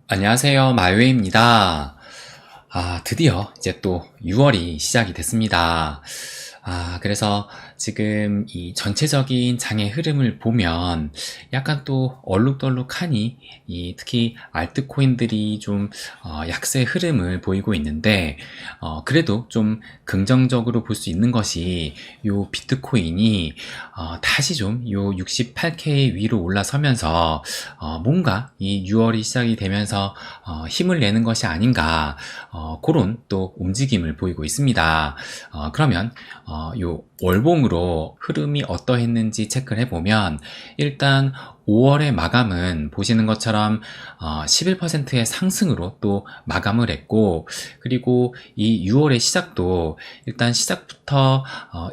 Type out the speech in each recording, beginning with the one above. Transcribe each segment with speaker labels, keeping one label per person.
Speaker 1: 안녕하세요. 마요입니다. 드디어 이제 또 6월이 시작이 됐습니다. 그래서 지금 이 전체적인 장의 흐름을 보면 약간 또 얼룩덜룩하니 특히 알트코인들이 좀 약세 흐름을 보이고 있는데 그래도 좀 긍정적으로 볼 수 있는 것이 요 비트코인이 다시 좀 요 68K 위로 올라서면서 뭔가 이 6월이 시작이 되면서 힘을 내는 것이 아닌가 그런 또 움직임을 보이고 있습니다. 그러면 요 월봉으로 흐름이 어떠했는지 체크를 해보면 일단 5월의 마감은 보시는 것처럼 11%의 상승으로 또 마감을 했고, 그리고 이 6월의 시작도 일단 시작부터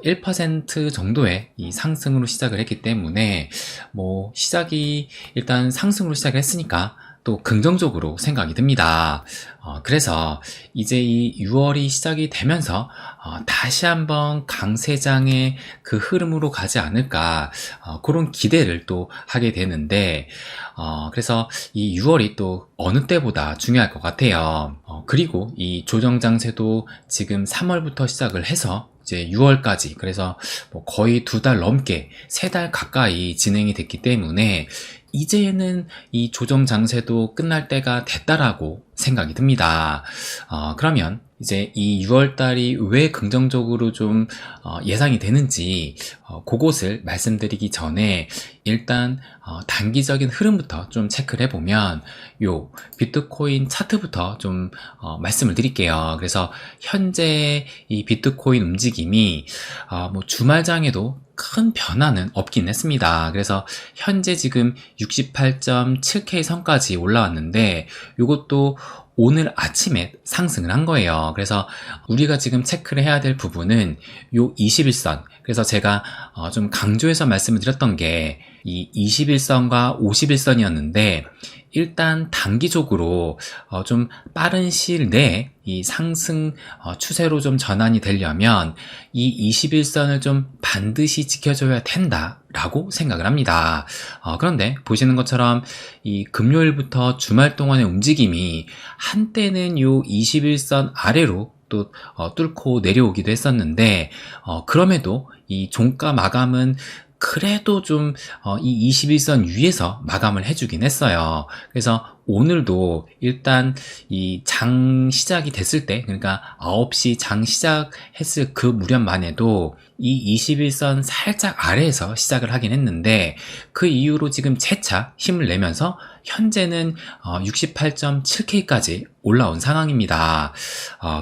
Speaker 1: 1% 정도의 이 상승으로 시작을 했기 때문에 뭐 시작이 일단 상승으로 시작을 했으니까 또 긍정적으로 생각이 듭니다. 그래서 이제 이 6월이 시작이 되면서 다시 한번 강세장의 그 흐름으로 가지 않을까 그런 기대를 또 하게 되는데 그래서 이 6월이 또 어느 때보다 중요할 것 같아요. 그리고 이 조정장세도 지금 3월부터 시작을 해서 이제 6월까지 그래서 뭐 거의 2달 넘게 3달 가까이 진행이 됐기 때문에 이제는 이 조정 장세도 끝날 때가 됐다라고 생각이 듭니다. 그러면 이제 이 6월달이 왜 긍정적으로 좀 예상이 되는지 그것을 말씀드리기 전에 일단 단기적인 흐름부터 좀 체크를 해보면 요 비트코인 차트부터 좀 말씀을 드릴게요. 그래서 현재 이 비트코인 움직임이 뭐 주말장에도 큰 변화는 없긴 했습니다. 그래서 현재 지금 68.7K 선까지 올라왔는데 이것도 오늘 아침에 상승을 한 거예요. 그래서 우리가 지금 체크를 해야 될 부분은 요 21선. 그래서 제가 좀 강조해서 말씀을 드렸던 게 이 21선과 51선이었는데 일단 단기적으로 좀 빠른 시일 내에 이 상승 추세로 좀 전환이 되려면 이 21선을 좀 반드시 지켜줘야 된다라고 생각을 합니다. 그런데 보시는 것처럼 이 금요일부터 주말 동안의 움직임이 한때는 요 21선 아래로 또 뚫고 내려오기도 했었는데 그럼에도 이 종가 마감은 그래도 좀 이 21선 위에서 마감을 해주긴 했어요. 그래서 오늘도 일단 이 장 시작이 됐을 때, 그러니까 9시 장 시작했을 그 무렵만 해도 이 21선 살짝 아래에서 시작을 하긴 했는데 그 이후로 지금 재차 힘을 내면서 현재는 68.7K까지 올라온 상황입니다.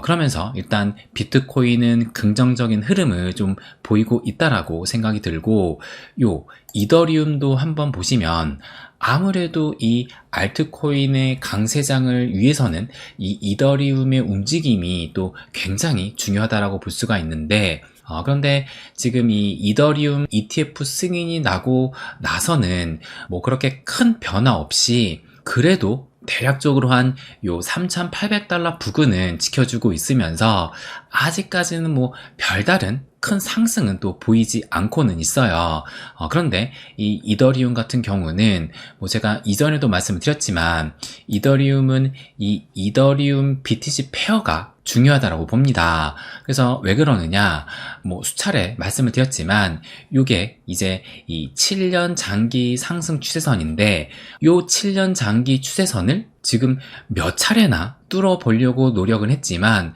Speaker 1: 그러면서 일단 비트코인은 긍정적인 흐름을 좀 보이고 있다라고 생각이 들고 요 이더리움도 한번 보시면 아무래도 이 알트코인의 강세장을 위해서는 이 이더리움의 움직임이 또 굉장히 중요하다라고 볼 수가 있는데 그런데 지금 이 이더리움 ETF 승인이 나고 나서는 뭐 그렇게 큰 변화 없이 그래도 대략적으로 한 요 3,800달러 부근은 지켜주고 있으면서 아직까지는 뭐 별다른 큰 상승은 또 보이지 않고는 있어요. 그런데 이 이더리움 같은 경우는 뭐 제가 이전에도 말씀을 드렸지만 이더리움은 이 이더리움 BTC 페어가 중요하다고 봅니다. 그래서 왜 그러느냐 뭐 수차례 말씀을 드렸지만 이게 이제 이 7년 장기 상승 추세선인데 요 7년 장기 추세선을 지금 몇 차례나 뚫어보려고 노력은 했지만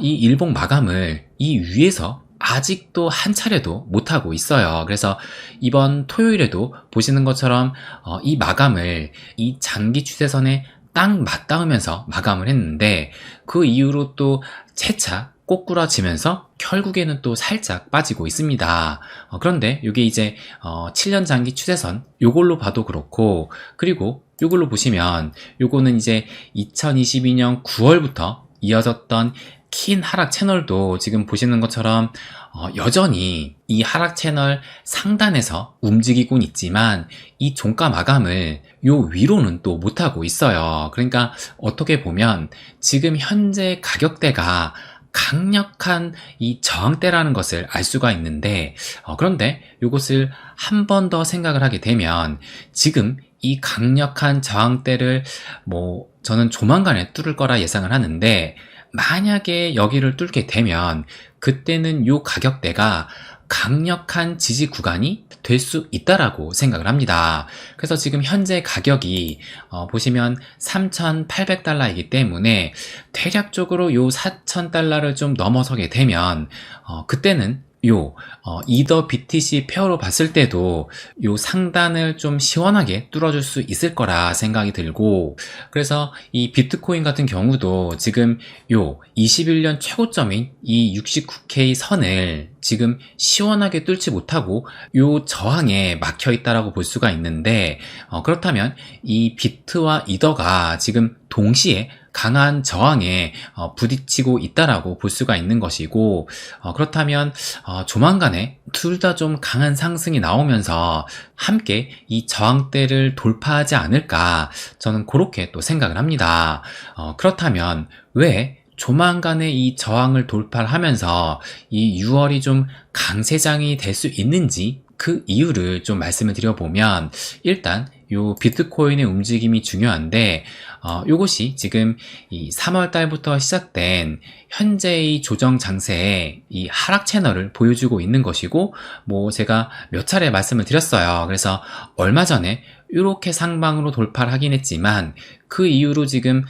Speaker 1: 이 일봉 마감을 이 위에서 아직도 한 차례도 못하고 있어요. 그래서 이번 토요일에도 보시는 것처럼 이 마감을 이 장기 추세선에 딱 맞닿으면서 마감을 했는데 그 이후로 또 재차 꼬꾸라지면서 결국에는 또 살짝 빠지고 있습니다. 그런데 이게 이제 7년 장기 추세선 요걸로 봐도 그렇고 그리고 요걸로 보시면 요거는 이제 2022년 9월부터 이어졌던 긴 하락 채널도 지금 보시는 것처럼 여전히 이 하락 채널 상단에서 움직이곤 있지만 이 종가 마감을 요 위로는 또 못하고 있어요. 그러니까 어떻게 보면 지금 현재 가격대가 강력한 이 저항대라는 것을 알 수가 있는데 그런데 이것을 한 번 더 생각을 하게 되면 지금 이 강력한 저항대를 저는 조만간에 뚫을 거라 예상을 하는데, 만약에 여기를 뚫게 되면 그때는 요 가격대가 강력한 지지 구간이 될 수 있다라고 생각을 합니다. 그래서 지금 현재 가격이 보시면 3,800달러이기 때문에 대략적으로 요 4,000달러를 좀 넘어서게 되면 그때는 이더 BTC 페어로 봤을 때도 요 상단을 좀 시원하게 뚫어줄 수 있을 거라 생각이 들고, 그래서 이 비트코인 같은 경우도 지금 21년 최고점인 이 69K 선을 지금 시원하게 뚫지 못하고 요 저항에 막혀 있다라고 볼 수가 있는데, 그렇다면 이 비트와 이더가 지금 동시에 강한 저항에 부딪히고 있다라고 볼 수가 있는 것이고, 그렇다면 조만간에 둘 다 좀 강한 상승이 나오면서 함께 이 저항대를 돌파하지 않을까, 저는 그렇게 또 생각을 합니다. 그렇다면 왜 조만간에 이 저항을 돌파하면서 이 6월이 좀 강세장이 될 수 있는지, 그 이유를 좀 말씀을 드려보면, 일단 요 비트코인의 움직임이 중요한데, 요것이 지금 이 3월 달부터 시작된 현재의 조정 장세에 이 하락 채널을 보여주고 있는 것이고, 제가 몇 차례 말씀을 드렸어요. 그래서 얼마 전에 이렇게 상방으로 돌파를 하긴 했지만, 그 이후로 지금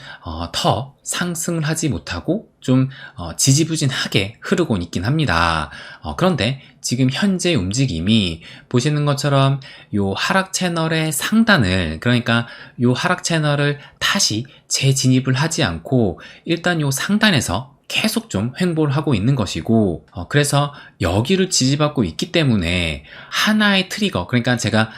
Speaker 1: 더 상승을 하지 못하고 좀 지지부진하게 흐르고 있긴 합니다. 그런데 지금 현재 움직임이 보시는 것처럼 요 하락 채널의 상단을, 그러니까 요 하락 채널을 다시 재진입을 하지 않고 일단 요 상단에서 계속 좀 횡보를 하고 있는 것이고, 그래서 여기를 지지받고 있기 때문에 하나의 트리거, 그러니까 제가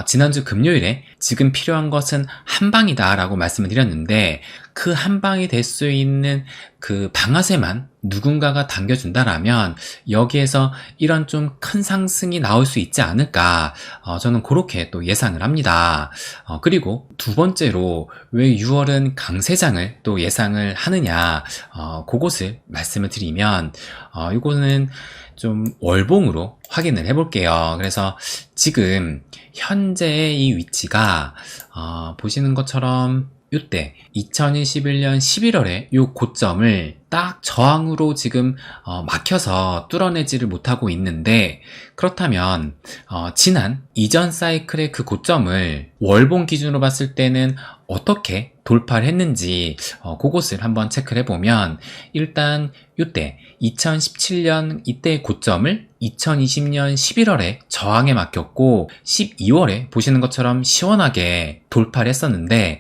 Speaker 1: 지난주 금요일에 지금 필요한 것은 한 방이다 라고 말씀을 드렸는데, 그 한 방이 될 수 있는 그 방아쇠만 누군가가 당겨준다라면 여기에서 이런 좀 큰 상승이 나올 수 있지 않을까, 저는 그렇게 또 예상을 합니다. 그리고 두 번째로 왜 6월은 강세장을 또 예상을 하느냐, 그것을 말씀을 드리면, 이거는 좀 월봉으로 확인을 해볼게요. 그래서 지금 현재의 이 위치가 보시는 것처럼 이때 2021년 11월에 이 고점을 딱 저항으로 지금 막혀서 뚫어내지를 못하고 있는데, 그렇다면 지난 이전 사이클의 그 고점을 월봉 기준으로 봤을 때는 어떻게 돌파를 했는지 그것을 한번 체크를 해보면, 일단 이때 2017년 이때의 고점을 2020년 11월에 저항에 막혔고 12월에 보시는 것처럼 시원하게 돌파를 했었는데,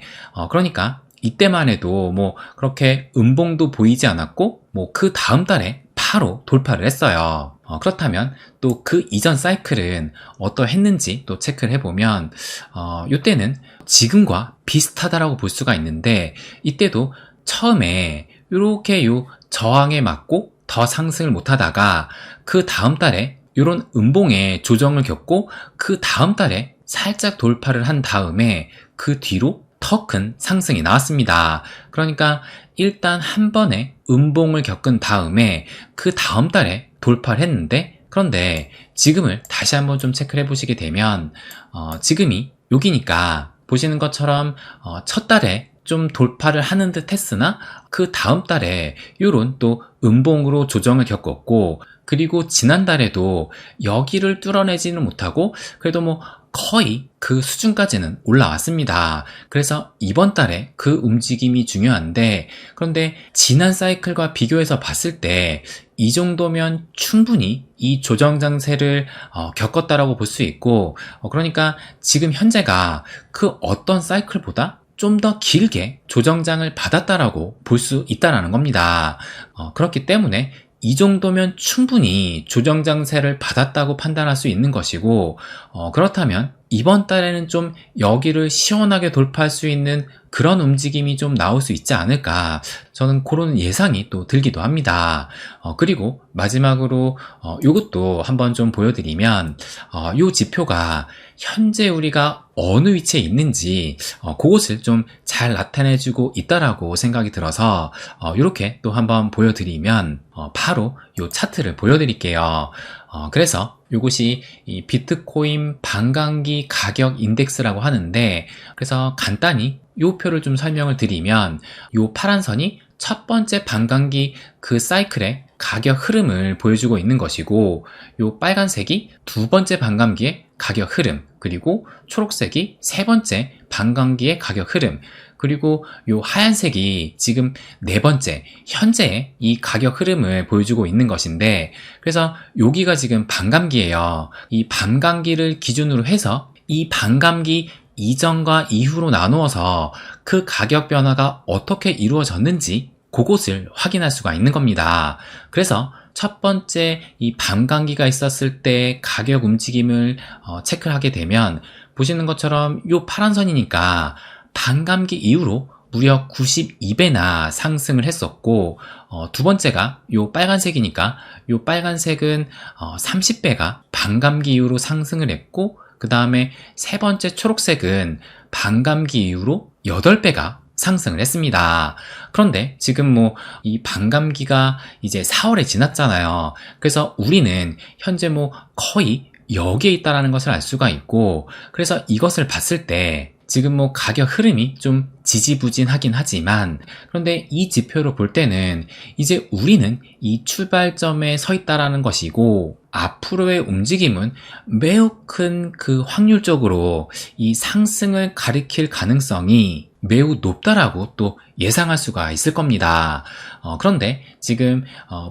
Speaker 1: 그러니까 이때만 해도 그렇게 음봉도 보이지 않았고 그 다음 달에 바로 돌파를 했어요. 그렇다면 또 그 이전 사이클은 어떠했는지 또 체크를 해보면, 이때는 지금과 비슷하다라고 볼 수가 있는데, 이때도 처음에 이렇게 저항에 맞고 더 상승을 못하다가 그 다음 달에 이런 음봉의 조정을 겪고 그 다음 달에 살짝 돌파를 한 다음에 그 뒤로 더 큰 상승이 나왔습니다. 그러니까 일단 한 번에 음봉을 겪은 다음에 그 다음 달에 돌파를 했는데, 그런데 지금을 다시 한번 좀 체크를 해보시게 되면 지금이 여기니까 보시는 것처럼 첫 달에 좀 돌파를 하는 듯 했으나 그 다음 달에 이런 또 음봉으로 조정을 겪었고, 그리고 지난달에도 여기를 뚫어내지는 못하고 그래도 거의 그 수준까지는 올라왔습니다. 그래서 이번 달에 그 움직임이 중요한데, 그런데 지난 사이클과 비교해서 봤을 때 이 정도면 충분히 이 조정 장세를 겪었다라고 볼 수 있고, 그러니까 지금 현재가 그 어떤 사이클보다 좀 더 길게 조정장을 받았다라고 볼 수 있다라는 겁니다. 그렇기 때문에 이 정도면 충분히 조정 장세를 받았다고 판단할 수 있는 것이고, 그렇다면 이번 달에는 좀 여기를 시원하게 돌파할 수 있는 그런 움직임이 좀 나올 수 있지 않을까, 저는 그런 예상이 또 들기도 합니다. 그리고 마지막으로 이것도 한번 좀 보여드리면, 이 지표가 현재 우리가 어느 위치에 있는지 그것을 좀 잘 나타내주고 있다라고 생각이 들어서 이렇게 또 한번 보여드리면, 바로 이 차트를 보여드릴게요. 그래서 이것이 이 비트코인 반감기 가격 인덱스라고 하는데, 그래서 간단히 이 표를 좀 설명을 드리면, 이 파란 선이 첫 번째 반감기 그 사이클의 가격 흐름을 보여주고 있는 것이고, 이 빨간색이 두 번째 반감기의 가격 흐름, 그리고 초록색이 세 번째 반감기의 가격 흐름, 그리고 이 하얀색이 지금 네 번째 현재의 이 가격 흐름을 보여주고 있는 것인데, 그래서 여기가 지금 반감기예요. 이 반감기를 기준으로 해서 이 반감기 이전과 이후로 나누어서 그 가격 변화가 어떻게 이루어졌는지 그것을 확인할 수가 있는 겁니다. 그래서 첫 번째 이 반감기가 있었을 때 가격 움직임을 체크를 하게 되면, 보시는 것처럼 이 파란 선이니까 반감기 이후로 무려 92배나 상승을 했었고, 두 번째가 요 빨간색이니까 요 빨간색은 30배가 반감기 이후로 상승을 했고, 그 다음에 세 번째 초록색은 반감기 이후로 8배가 상승을 했습니다. 그런데 지금 이 반감기가 이제 4월에 지났잖아요. 그래서 우리는 현재 거의 여기에 있다라는 것을 알 수가 있고, 그래서 이것을 봤을 때 지금 가격 흐름이 좀 지지부진하긴 하지만, 그런데 이 지표를 볼 때는 이제 우리는 이 출발점에 서 있다라는 것이고, 앞으로의 움직임은 매우 큰 그 확률적으로 이 상승을 가리킬 가능성이 매우 높다라고 또 예상할 수가 있을 겁니다. 그런데 지금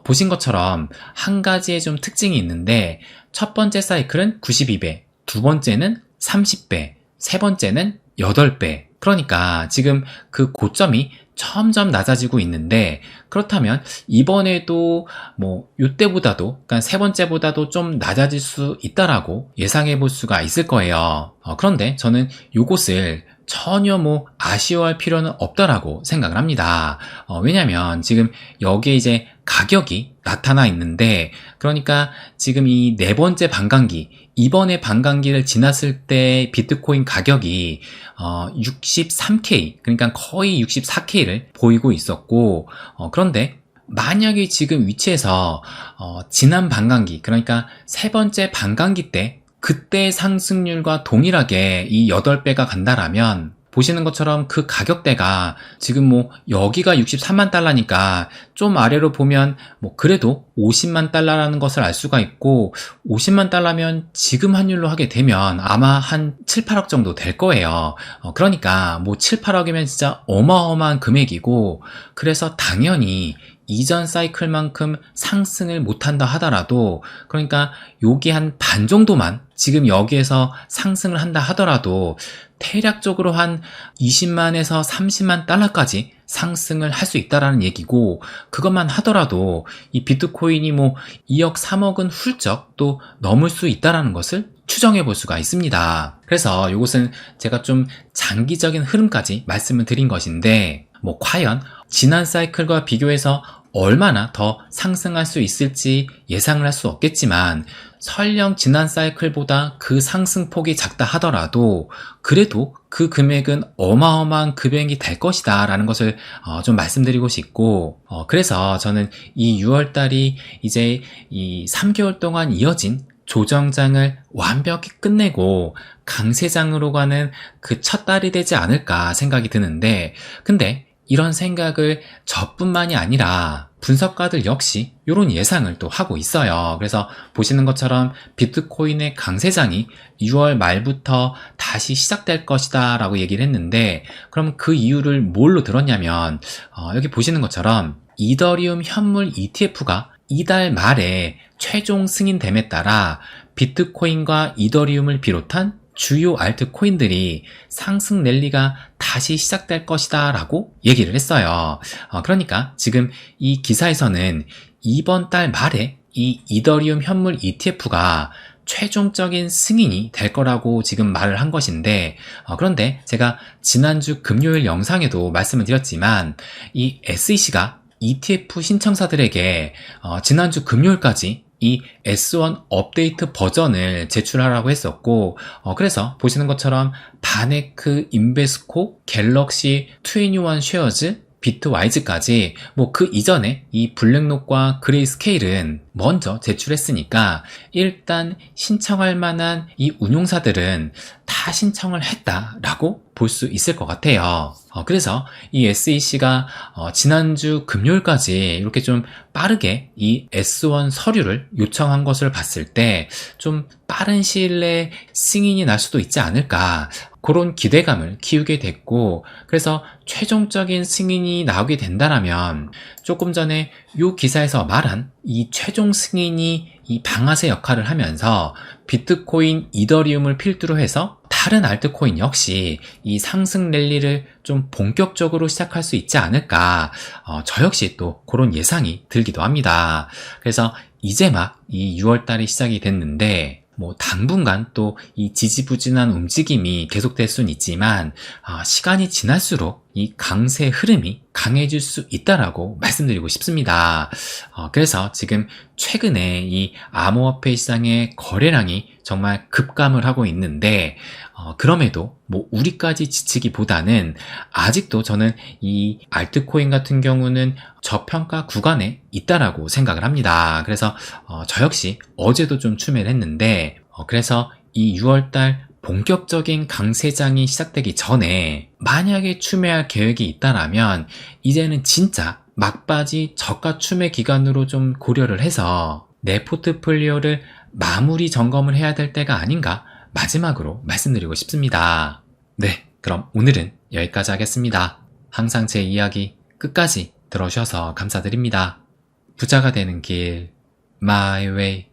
Speaker 1: 보신 것처럼 한 가지의 좀 특징이 있는데, 첫 번째 사이클은 92배, 두 번째는 30배, 세 번째는 8배. 그러니까 지금 그 고점이 점점 낮아지고 있는데, 그렇다면 이번에도 이때보다도, 그러니까 세 번째보다도 좀 낮아질 수 있다라고 예상해 볼 수가 있을 거예요. 그런데 저는 이것을 전혀 아쉬워할 필요는 없다라고 생각을 합니다. 왜냐면 지금 여기에 이제 가격이 나타나 있는데, 그러니까 지금 이 네 번째 반감기, 이번에 반감기를 지났을 때 비트코인 가격이 63K, 그러니까 거의 64K를 보이고 있었고, 그런데 만약에 지금 위치에서 지난 반감기, 그러니까 세 번째 반감기 때 그때 상승률과 동일하게 이 8배가 간다라면, 보시는 것처럼 그 가격대가 지금 여기가 63만 달러니까 좀 아래로 보면 그래도 50만 달러라는 것을 알 수가 있고, 50만 달러면 지금 환율로 하게 되면 아마 한 7, 8억 정도 될 거예요. 그러니까 7, 8억이면 진짜 어마어마한 금액이고, 그래서 당연히 이전 사이클만큼 상승을 못한다 하더라도, 그러니까 여기 한 반 정도만 지금 여기에서 상승을 한다 하더라도 대략적으로 한 20만에서 30만 달러까지 상승을 할 수 있다라는 얘기고, 그것만 하더라도 이 비트코인이 2억, 3억은 훌쩍 또 넘을 수 있다라는 것을 추정해 볼 수가 있습니다. 그래서 이것은 제가 좀 장기적인 흐름까지 말씀을 드린 것인데, 과연 지난 사이클과 비교해서 얼마나 더 상승할 수 있을지 예상을 할 수 없겠지만, 설령 지난 사이클보다 그 상승폭이 작다 하더라도 그래도 그 금액은 어마어마한 금액이 될 것이다 라는 것을 좀 말씀드리고 싶고, 그래서 저는 이 6월달이 이제 이 3개월 동안 이어진 조정장을 완벽히 끝내고 강세장으로 가는 그 첫 달이 되지 않을까 생각이 드는데, 근데 이런 생각을 저뿐만이 아니라 분석가들 역시 이런 예상을 또 하고 있어요. 그래서 보시는 것처럼 비트코인의 강세장이 6월 말부터 다시 시작될 것이다 라고 얘기를 했는데, 그럼 그 이유를 뭘로 들었냐면, 여기 보시는 것처럼 이더리움 현물 ETF가 이달 말에 최종 승인됨에 따라 비트코인과 이더리움을 비롯한 주요 알트코인들이 상승 랠리가 다시 시작될 것이다 라고 얘기를 했어요. 그러니까 지금 이 기사에서는 이번 달 말에 이 이더리움 현물 ETF가 최종적인 승인이 될 거라고 지금 말을 한 것인데, 그런데 제가 지난주 금요일 영상에도 말씀을 드렸지만, 이 SEC가 ETF 신청사들에게 지난주 금요일까지 이 S1 업데이트 버전을 제출하라고 했었고, 그래서 보시는 것처럼 바네크, 인베스코, 갤럭시, 21 쉐어즈, 비트와이즈까지 뭐 그 이전에 이 블랙록과 그레이스케일은 먼저 제출했으니까 일단 신청할 만한 이 운용사들은 다 신청을 했다라고 볼 수 있을 것 같아요. 그래서 이 SEC가 지난주 금요일까지 이렇게 좀 빠르게 이 S1 서류를 요청한 것을 봤을 때 좀 빠른 시일 내에 승인이 날 수도 있지 않을까, 그런 기대감을 키우게 됐고, 그래서 최종적인 승인이 나오게 된다라면 조금 전에 이 기사에서 말한 이 최종 승인이 이 방아쇠 역할을 하면서 비트코인, 이더리움을 필두로 해서 다른 알트코인 역시 이 상승 랠리를 좀 본격적으로 시작할 수 있지 않을까, 저 역시 또 그런 예상이 들기도 합니다. 그래서 이제 막 이 6월달이 시작이 됐는데 뭐 당분간 또 이 지지부진한 움직임이 계속될 수는 있지만 시간이 지날수록 이 강세 흐름이 강해질 수 있다라고 말씀드리고 싶습니다. 그래서 지금 최근에 이 암호화폐 시장의 거래량이 정말 급감을 하고 있는데 그럼에도 뭐 우리까지 지치기보다는 아직도 저는 이 알트코인 같은 경우는 저평가 구간에 있다라고 생각을 합니다. 그래서 저 역시 어제도 좀 추매를 했는데 그래서 이 6월달 본격적인 강세장이 시작되기 전에 만약에 추매할 계획이 있다라면 이제는 진짜 막바지 저가 추매 기간으로 좀 고려를 해서 내 포트폴리오를 마무리 점검을 해야 될 때가 아닌가, 마지막으로 말씀드리고 싶습니다. 네, 그럼 오늘은 여기까지 하겠습니다. 항상 제 이야기 끝까지 들어주셔서 감사드립니다. 부자가 되는 길, My Way.